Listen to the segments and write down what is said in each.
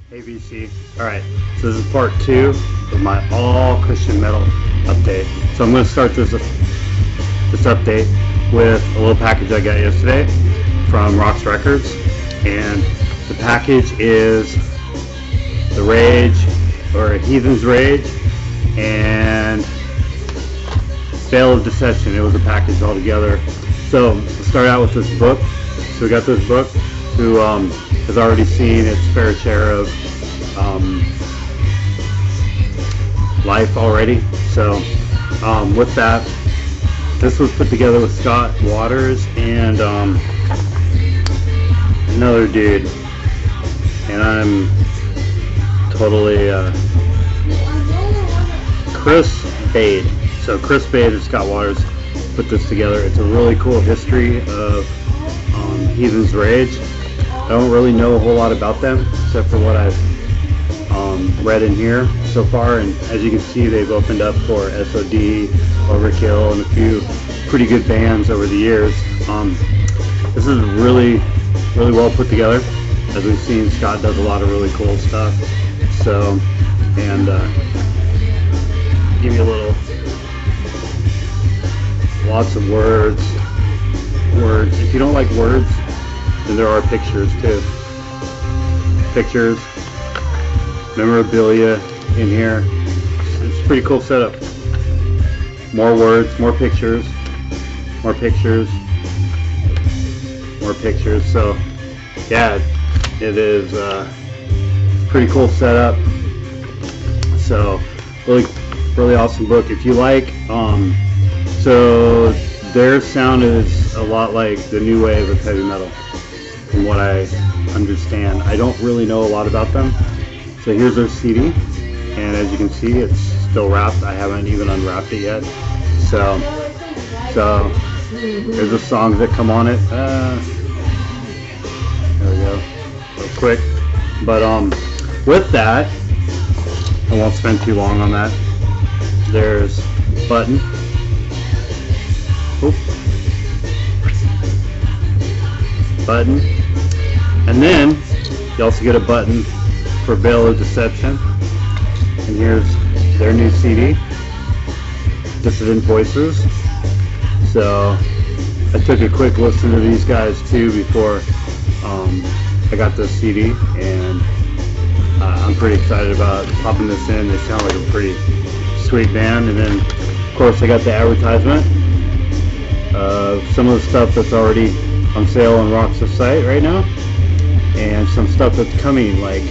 Hey VC. Alright, so this is part 2 of my all Christian metal update. So I'm going to start this update with a little package I got yesterday from Rox Records. And the package is The Rage, or Heathen's Rage, and Veil of Deception. It was a package all together. So let's start out with this book. So we got this book, who has already seen its fair share of life already. So with that, this was put together with Scott Waters and another dude, and I'm totally Chris Bade. So Chris Bade and Scott Waters put this together. It's a really cool history of Heathen's Rage. I don't really know a whole lot about them except for what I've read in here so far, and as you can see, they've opened up for SOD, Overkill, and a few pretty good bands over the years. This is really well put together. As we've seen, Scott does a lot of really cool stuff. So, and give you a little, lots of words. If you don't like words, then there are pictures too. Pictures, memorabilia in here. It's a pretty cool setup. More words, more pictures, more pictures, more pictures. So yeah, it is a pretty cool setup. So really awesome book. If you like, so their sound is a lot like the new wave of heavy metal, from what I understand. I don't really know a lot about them. So here's their CD, and as you can see, it's still wrapped. I haven't even unwrapped it yet. So there's the songs that come on it. There we go, real quick. But with that, I won't spend too long on that. There's Button. Oop. Button. And then you also get a button for Veil of Deception. And here's their new CD, Dissident Voices. So I took a quick listen to these guys too before I got this CD, and I'm pretty excited about popping this in. They sound like a pretty sweet band. And then of course I got the advertisement of some of the stuff that's already on sale on Rox's site right now, and some stuff that's coming, like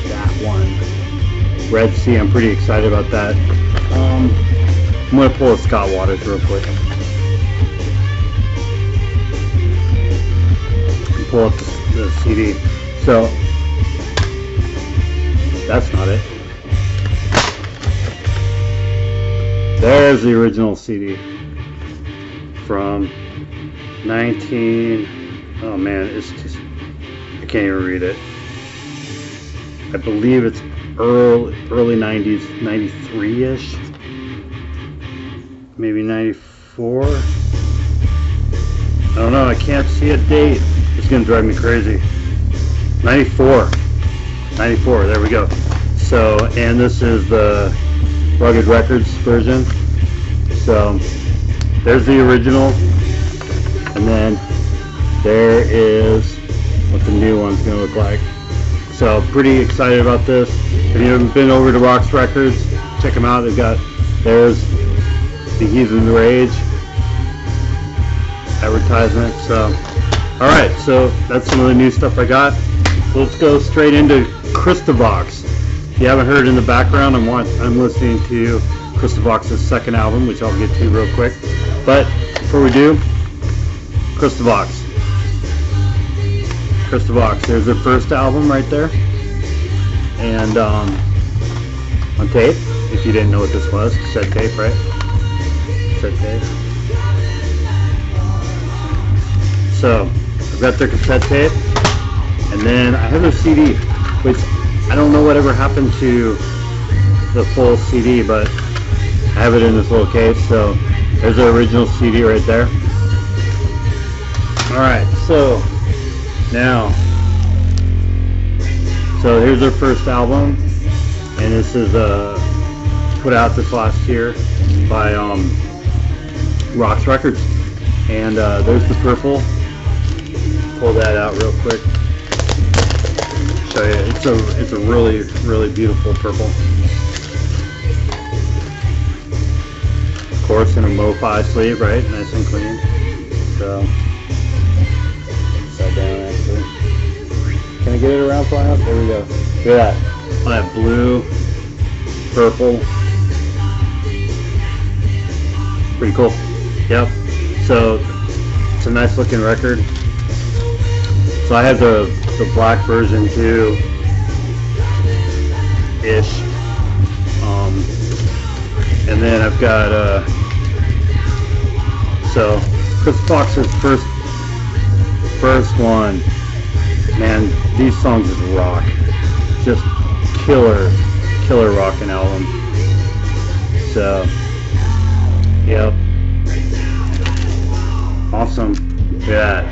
that one, Red Sea. I'm pretty excited about that. I'm going to pull a Scott Waters real quick. Pull up the CD. So that's not it. There's the original CD from 19, oh man, it's just, I can't even read it. I believe it's early 90s, 93-ish, maybe 94. I don't know, I can't see a date. It's gonna drive me crazy. 94, there we go. So, and this is the Rugged Records version. So there's the original, and then there is what the new one's going to look like. So pretty excited about this. If you haven't been over to Rox Records, check them out. There's the Heathen's Rage advertisement. So alright, so that's some of the new stuff I got. So let's go straight into Christovox. If you haven't heard in the background, I'm listening to Christovox's second album, which I'll get to real quick. But before we do, Christovox. There's their first album right there, and on tape. If you didn't know what this was, cassette tape, right? Cassette tape. So I've got their cassette tape, and then I have their CD, which I don't know whatever happened to the full CD, but I have it in this little case. So there's the original CD right there. Alright, so now So here's their first album, and this is put out this last year by Roxx Records. And there's the purple. Pull that out real quick. Show you. It's a really, really beautiful purple. Of course, in a MoFi sleeve, right? Nice and clean. So, upside down actually. Can I get it around far enough? There we go. Look at that. That blue, purple. Pretty cool. Yep. So it's a nice looking record. So I have the black version too, ish. And then I've got so Chris Fox's first one. Man, these songs just rock. Just killer rockin' album. So, yep. Awesome. Yeah.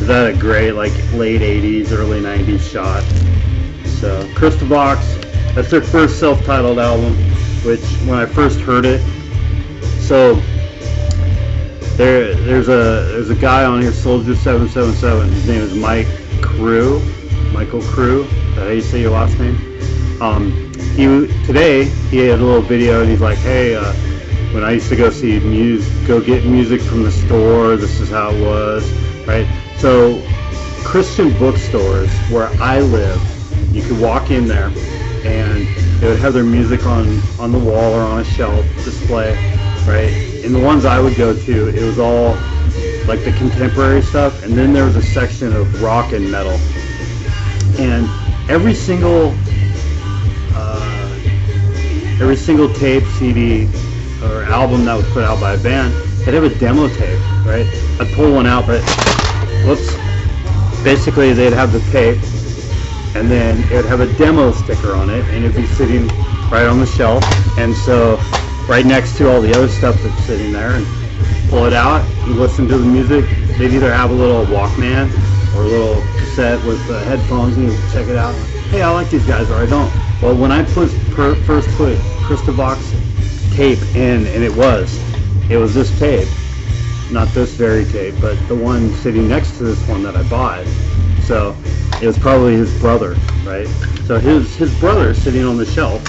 Is that a great, like, late 80s, early 90s shot? So, Crystal Box, that's their first self-titled album, which, when I first heard it, so, there's a guy on here, Soldier777, his name is Michael Crew, is that how you say your last name? Today, he had a little video, and he's like, hey, when I used to go get music from the store, this is how it was, right? So, Christian bookstores where I live, you could walk in there and they would have their music on the wall or on a shelf display, right? And the ones I would go to, it was all like the contemporary stuff, and then there was a section of rock and metal. And every single tape, CD, or album that was put out by a band, they'd have a demo tape, right? I'd pull one out, but whoops. Basically, they'd have the tape, and then it would have a demo sticker on it, and it'd be sitting right on the shelf, and so right next to all the other stuff that's sitting there, and pull it out, you listen to the music. They'd either have a little Walkman or a little cassette with headphones, and you check it out. Hey, I like these guys, or I don't. Well, when I first put Crystal Box tape in, and it was this tape. Not this very tape, but the one sitting next to this one that I bought. So it was probably his brother, right? So his brother is sitting on the shelf,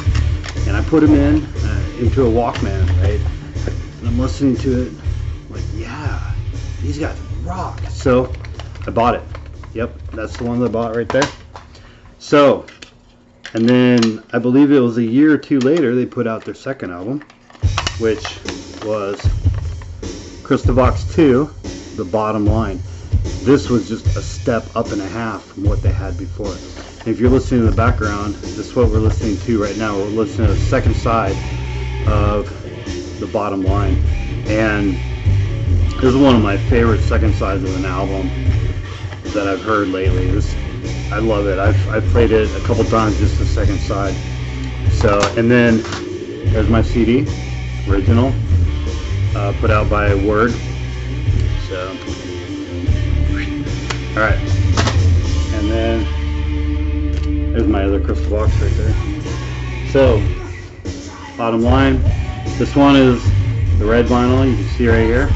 and I put him into a Walkman, right? And I'm listening to it, I'm like, yeah, these guys rock. So I bought it. Yep, that's the one that I bought right there. So, and then I believe it was a year or two later they put out their second album, which was Crystal Box 2, The Bottom Line. This was just a step up and a half from what they had before. And if you're listening in the background, this is what we're listening to right now. We're listening to the second side of The Bottom Line. And this is one of my favorite second sides of an album that I've heard lately. I love it. I've played it a couple times, just the second side. So, and then there's my CD, original. Put out by Word. So, alright. And then there's my other Crystal Box right there. So, Bottom Line. This one is the red vinyl, you can see right here.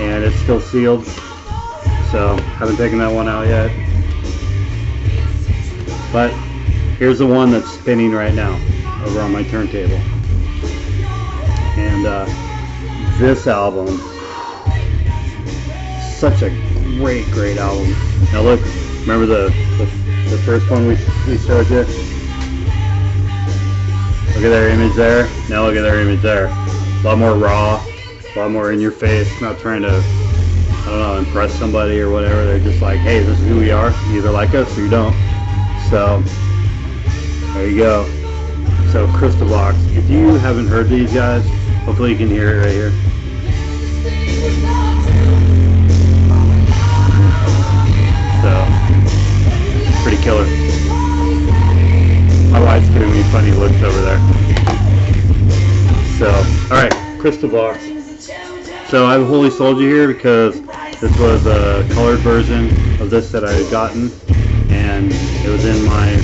And it's still sealed. So, haven't taken that one out yet. But here's the one that's spinning right now over on my turntable. And this album, such a great album. Now look, remember the first one we showed you? Look at their image there. Now look at their image there. A lot more raw, a lot more in your face, not trying to, I don't know, impress somebody or whatever. They're just like, hey, this is who we are. You either like us or you don't. So, there you go. So, Crystal Box. If you haven't heard these guys, hopefully you can hear it right here. So, pretty killer. My wife's giving me funny looks over there. So, alright, Crystal Box. So, I have a Holy Soldier here because this was a colored version of this that I had gotten. And it was in my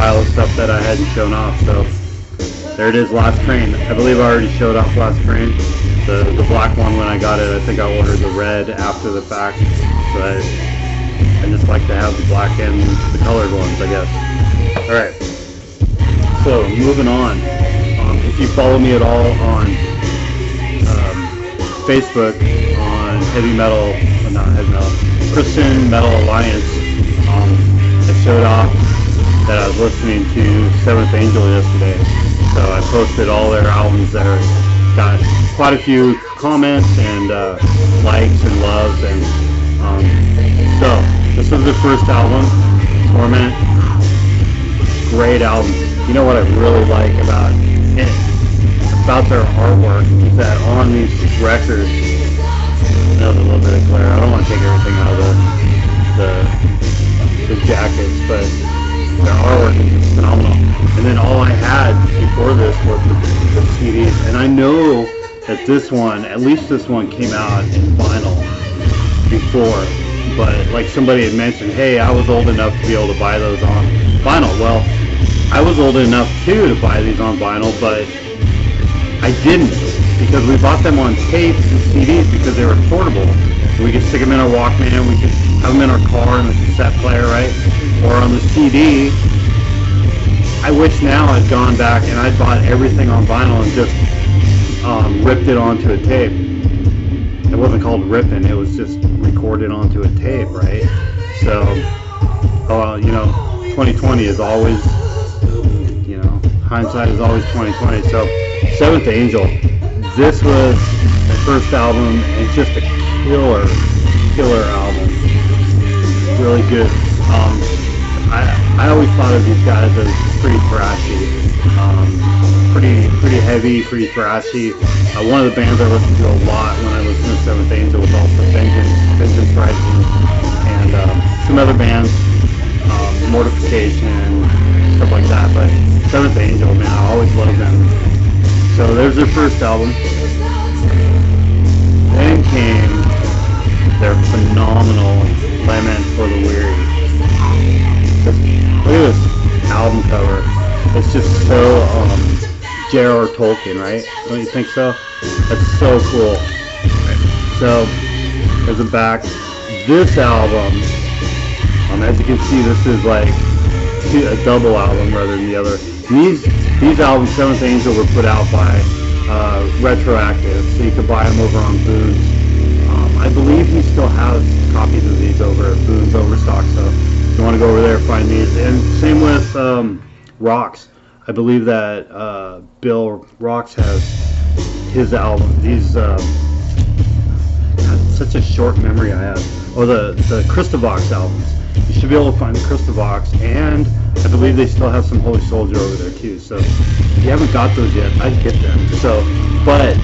pile of stuff that I hadn't shown off. So there it is, Last Train. I believe I already showed off Last Train. The black one when I got it. I think I ordered the red after the fact. But I just like to have the black and the colored ones, I guess. Alright. So moving on. If you follow me at all on Facebook on Christian Metal Alliance, I showed off that I was listening to Seventh Angel yesterday. So I posted all their albums there. Got quite a few comments and likes and loves, and so this was their first album, Torment. Great album. You know what I really like about it? About their artwork is that on these records, there's a little bit of glare. I don't want to take everything out of the jackets, but their artwork is just phenomenal. And then all I had before this was the CDs, and I know that this one, at least this one, came out in vinyl before. But like somebody had mentioned, hey, I was old enough to be able to buy those on vinyl. Well, I was old enough too to buy these on vinyl, but I didn't, because we bought them on tapes and CDs because they were portable. We could stick them in our Walkman, we could have them in our car in the cassette player, right? Or on the CD. I wish now I'd gone back and I'd bought everything on vinyl and just ripped it onto a tape. It wasn't called ripping, it was just recorded onto a tape, right? So, 2020 is always, hindsight is always 2020. So, Seventh Angel, this was the first album, and it's just a killer album. Really good. I always thought of these guys as pretty thrashy, pretty heavy, pretty thrashy. One of the bands I listened to a lot when I listened to Seventh Angel was also Vengeance Rising, and some other bands, Mortification, stuff like that. But Seventh Angel, man, I always loved them. So there's their first album. Then came their phenomenal Lament for the Weary. Look at this album cover. It's just so J.R.R. Tolkien, right? Don't you think so? That's so cool. So there's a back. This album, as you can see, this is like a double album rather than the other. These albums, Seventh Angel, were put out by Retroactive, so you could buy them over on Boone's. I believe he still has copies of these over at Boone's Overstock, so if you want to go over there, find these. And same with Rocks. I believe that Bill Rocks has his album. These, such a short memory I have. Oh, the Christovox albums. You should be able to find the Christovox, and I believe they still have some Holy Soldier over there too. So if you haven't got those yet, I'd get them. So, but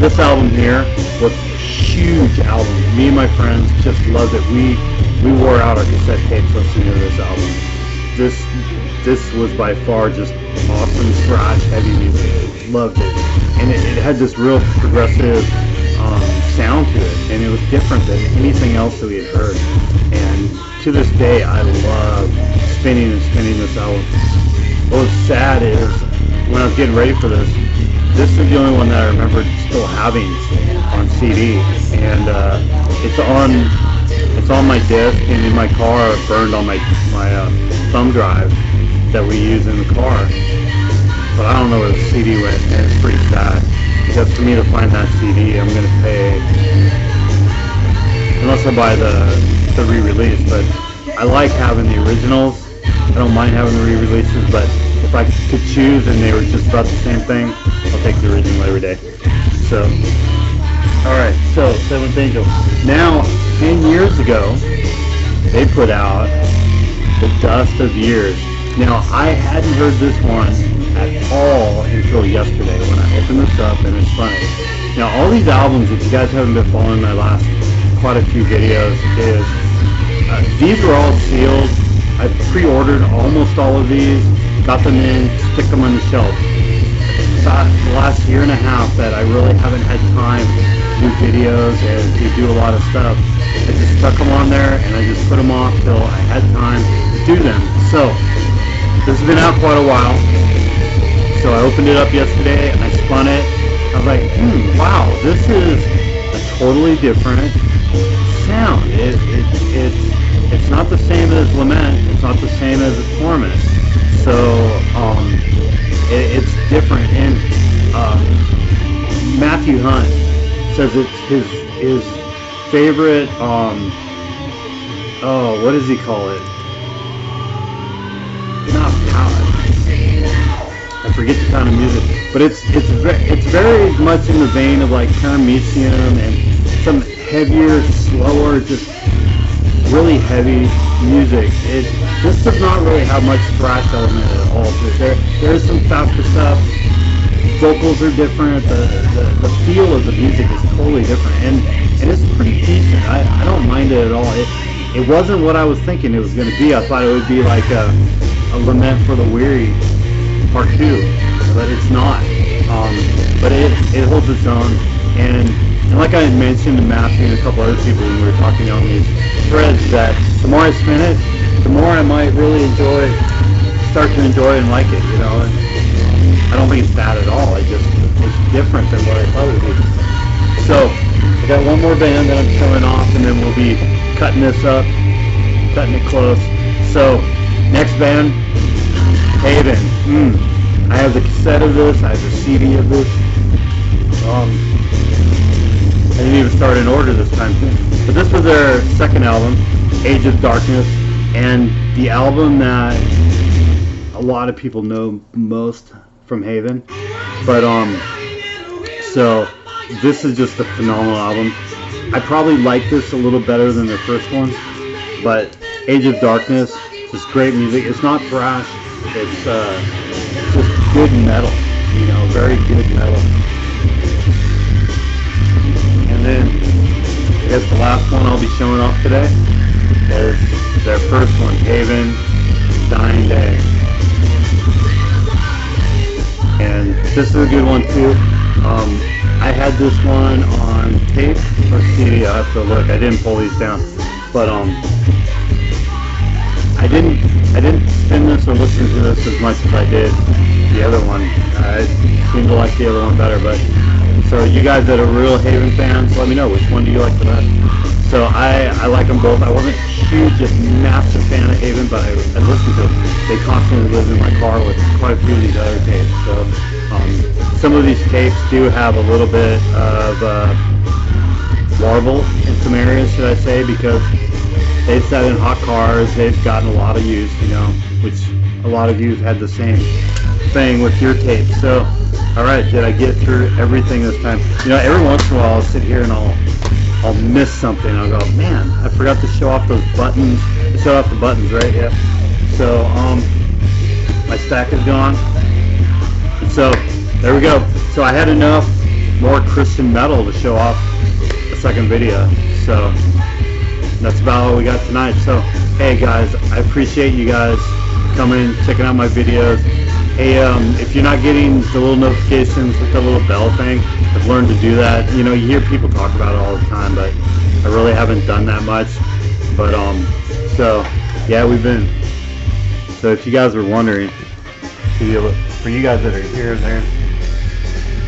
this album here was a huge album. Me and my friends just loved it. We wore out our cassette tapes listening to this album. This was by far just awesome thrash heavy music. Loved it, and it had this real progressive sound to it, and it was different than anything else that we had heard. And to this day, I love spinning this album. What was sad is when I was getting ready for this is the only one that I remember still having on CD, and it's on my disc and in my car, burned on my thumb drive that we use in the car. But I don't know where the CD went, and it's pretty sad. Because for me to find that CD, I'm gonna pay, unless I buy the re-release. But I like having the originals. I don't mind having the re-releases, but if I could choose and they were just about the same thing, I'll take the original every day. So, alright, so Seventh Angel. Now, 10 years ago, they put out The Dust of Years. Now, I hadn't heard this one at all until yesterday when I opened this up, and it's funny. Now, all these albums, if you guys haven't been following my last quite a few videos, these are all sealed. I pre-ordered almost all of these, got them in, stick them on the shelf. It's about the last year and a half that I really haven't had time to do videos and to do a lot of stuff. I just stuck them on there, and I just put them off till I had time to do them. So, This has been out quite a while. So I opened it up yesterday and I spun it. I was like, wow, this is a totally different sound. It's not the same as Lament. It's not the same as Torment. So it's different. And Matthew Hunt says it's his favorite. What does he call it? Not ballad. I forget the kind of music, but it's very much in the vein of like Paramecium and some heavier, slower, just really heavy music. This does not really have much thrash element at all. There is some faster stuff. Vocals are different. The feel of the music is totally different, and it's pretty decent. I don't mind it at all. It wasn't what I was thinking it was going to be. I thought it would be like a Lament for the Weary Part 2, but it's not. But it holds its own, and like I had mentioned to Matthew and a couple other people when we were talking on these threads, that the more I spin it, the more I might really start to enjoy and like it, you know. And I don't think it's bad at all. It's different than what I thought it would be. So I got one more band that I'm showing off, and then we'll be cutting this up, cutting it close. So next band, Haven. I have the cassette of this. I have the CD of this. I didn't even start in order this time, but this was their second album, Age of Darkness, and the album that a lot of people know most from Haven. But so this is just a phenomenal album. I probably like this a little better than their first one, but Age of Darkness, just great music. It's not thrash. It's just good metal, you know, very good metal. And then I guess the last one I'll be showing off today is their first one, Haven, Dying Day. And this is a good one too. I had this one on tape or CD. I have to look. I didn't pull these down, but I didn't spin this or listen to this as much as I did the other one. I seem to like the other one better, but so you guys that are real Haven fans, let me know which one do you like the best. So I like them both. I wasn't huge, just massive fan of Haven, but I listened to them. They constantly live in my car with quite a few of these other tapes. So some of these tapes do have a little bit of warble in some areas, should I say, because they've sat in hot cars. They've gotten a lot of use, you know, which a lot of you have had the same thing with your tapes. So, all right, did I get through everything this time? You know, every once in a while I'll sit here and I'll miss something. I'll go, man, I forgot to show off those buttons. I showed off the buttons, right? Yeah. So, my stack is gone. So, there we go. So I had enough more Christian metal to show off the second video. So, that's about all we got tonight. So, hey guys, I appreciate you guys coming, checking out my videos. Hey, if you're not getting the little notifications with the little bell thing, I've learned to do that. You know, you hear people talk about it all the time, but I really haven't done that much. But, so, yeah, so if you guys were wondering, for you guys that are here, there's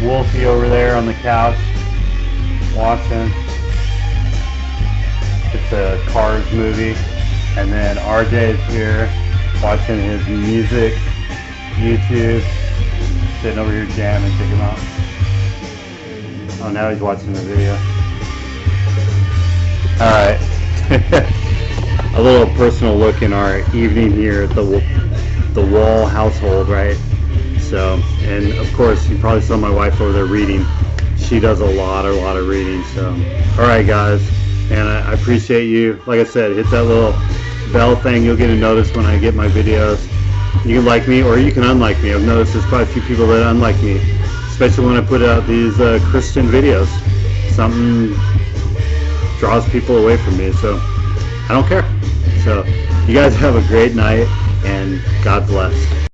Wolfie over there on the couch, watching. It's a Cars movie. And then RJ's here, watching his music, YouTube, sitting over here jamming, check him out. Oh, now he's watching the video. Alright. A little personal look in our evening here at the Wall household, right? So, and of course, you probably saw my wife over there reading. She does a lot of reading, so. Alright guys, and I appreciate you. Like I said, hit that little bell thing. You'll get a notice when I get my videos. You can like me or you can unlike me. I've noticed there's quite a few people that unlike me, especially when I put out these Christian videos. Something draws people away from me, so I don't care. So you guys have a great night and God bless.